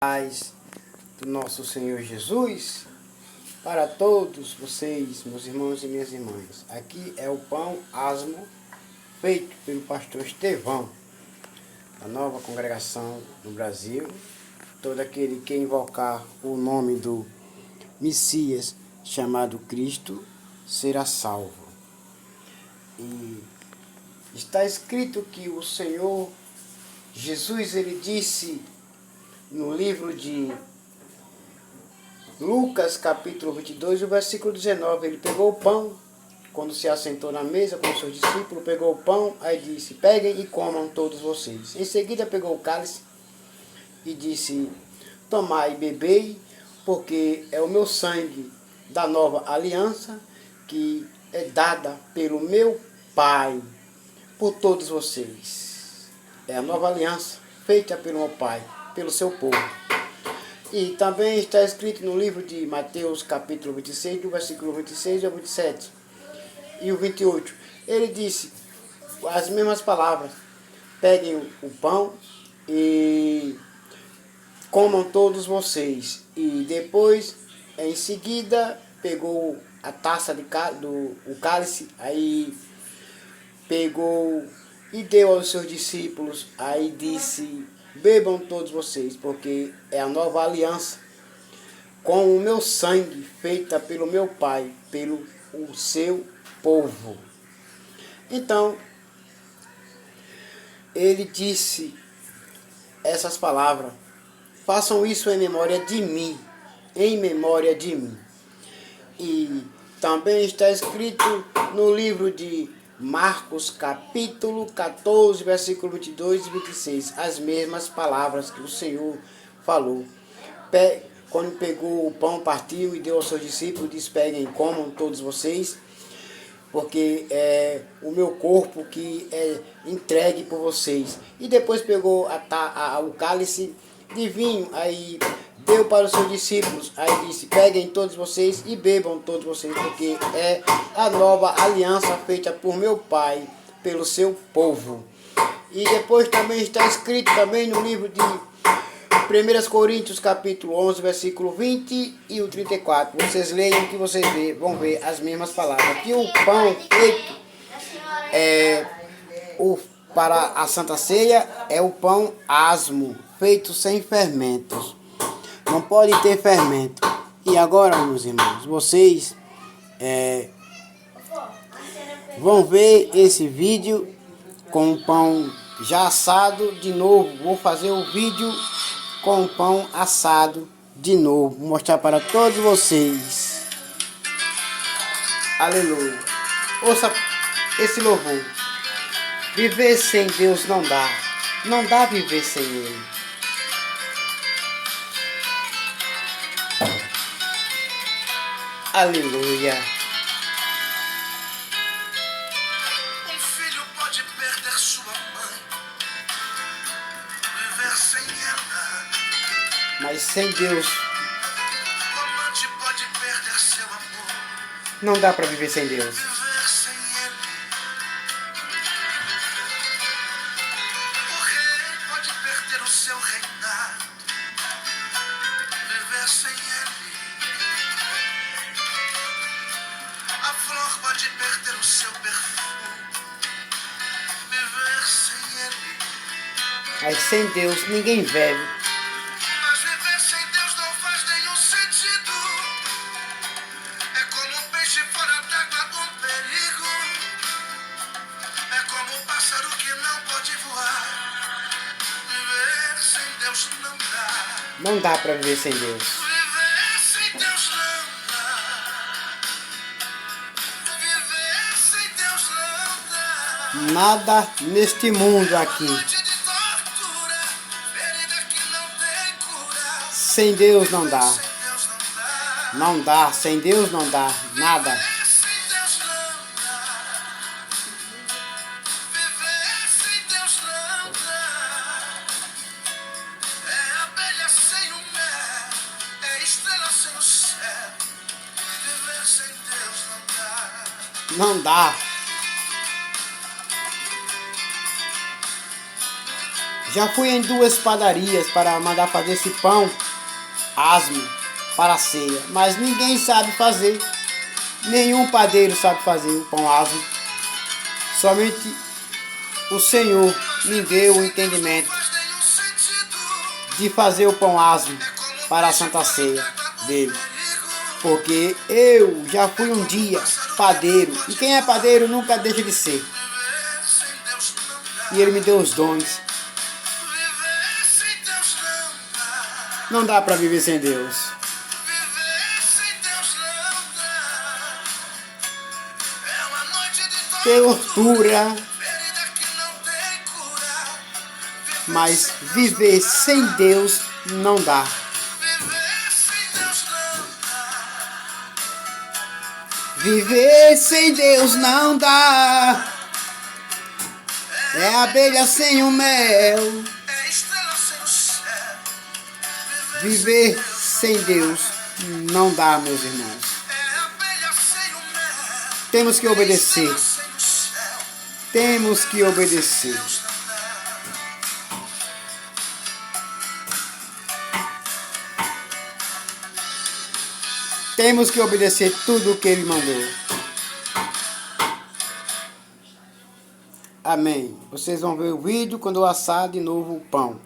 Paz do nosso Senhor Jesus para todos vocês, meus irmãos e minhas irmãs. Aqui é o pão asmo feito pelo pastor Estevão, da nova congregação no Brasil. Todo aquele que invocar o nome do Messias chamado Cristo será salvo. E está escrito que o Senhor Jesus, ele disse no livro de Lucas, capítulo 22, o versículo 19, ele pegou o pão, quando se assentou na mesa com os seus discípulos, pegou o pão, aí disse: peguem e comam todos vocês. Em seguida pegou o cálice e disse: tomai e bebei, porque é o meu sangue da nova aliança, que é dada pelo meu Pai, por todos vocês. É a nova aliança feita pelo meu Pai, pelo seu povo. E também está escrito no livro de Mateus, capítulo 26, do versículo 26 ao 27 e o 28. Ele disse as mesmas palavras: peguem o pão e comam todos vocês. E depois, em seguida, pegou a taça o cálice, aí pegou e deu aos seus discípulos, aí disse: bebam todos vocês, porque é a nova aliança com o meu sangue, feita pelo meu Pai, pelo o seu povo. Então, ele disse essas palavras: façam isso em memória de mim, em memória de mim. E também está escrito no livro de Marcos, capítulo 14, versículo 22 e 26, as mesmas palavras que o Senhor falou. Quando pegou o pão, partiu e deu aos seus discípulos, disse: peguem e comam todos vocês, porque é o meu corpo que é entregue por vocês. E depois pegou o cálice de vinho, aí deu para os seus discípulos, aí disse: peguem todos vocês e bebam todos vocês, porque é a nova aliança feita por meu Pai, pelo seu povo. E depois também está escrito também no livro de 1 Coríntios, capítulo 11, versículo 20 e o 34. Vocês leiam que vocês vão ver as mesmas palavras. Que o pão feito para a Santa Ceia é o pão asmo, feito sem fermentos. Não pode ter fermento. E agora, meus irmãos, vocês vão ver esse vídeo com o pão já assado de novo. Vou fazer o vídeo com o pão assado de novo. Vou mostrar para todos vocês. Aleluia. Ouça esse louvor. Viver sem Deus não dá. Não dá viver sem Ele. Aleluia. Um filho pode perder sua mãe, viver sem ela. Mas sem Deus O amante pode perder seu amor, não dá para viver sem Deus. viver sem ele. O rei pode perder o seu reinado, viver sem ele. A flor pode perder o seu perfume, viver sem ele. Mas sem Deus ninguém vive. Mas viver sem Deus não faz nenhum sentido. É como um peixe fora d'água, um perigo. É como um pássaro que não pode voar. Viver sem Deus não dá. Não dá para viver sem Deus. Viver sem Deus não dá. Viver sem Deus não dá. Nada neste mundo aqui. Noite de tortura, ferida que não tem cura. Sem Deus não dá. Sem Deus não dá. Não dá. Sem Deus não dá. Nada. Viver sem Deus não dá. Viver sem Deus não dá. É abelha sem o mel, é estrela sem o céu. Viver sem Deus não dá. Não dá. Já fui em 2 padarias para mandar fazer esse pão asmo para a ceia, mas ninguém sabe fazer. Nenhum padeiro sabe fazer o pão asmo. Somente o Senhor me deu o entendimento de fazer o pão asmo para a Santa Ceia dele. Porque eu já fui um dia padeiro. E quem é padeiro nunca deixa de ser. E ele me deu os dons. Não dá para viver sem Deus. Tortura. Mas viver sem Deus não dá. Viver sem Deus não dá. É abelha sem o mel. Viver sem Deus não dá, meus irmãos. Temos que obedecer. Temos que obedecer. Temos que obedecer tudo o que ele mandou. Amém. Vocês vão ver o vídeo quando eu assar de novo o pão.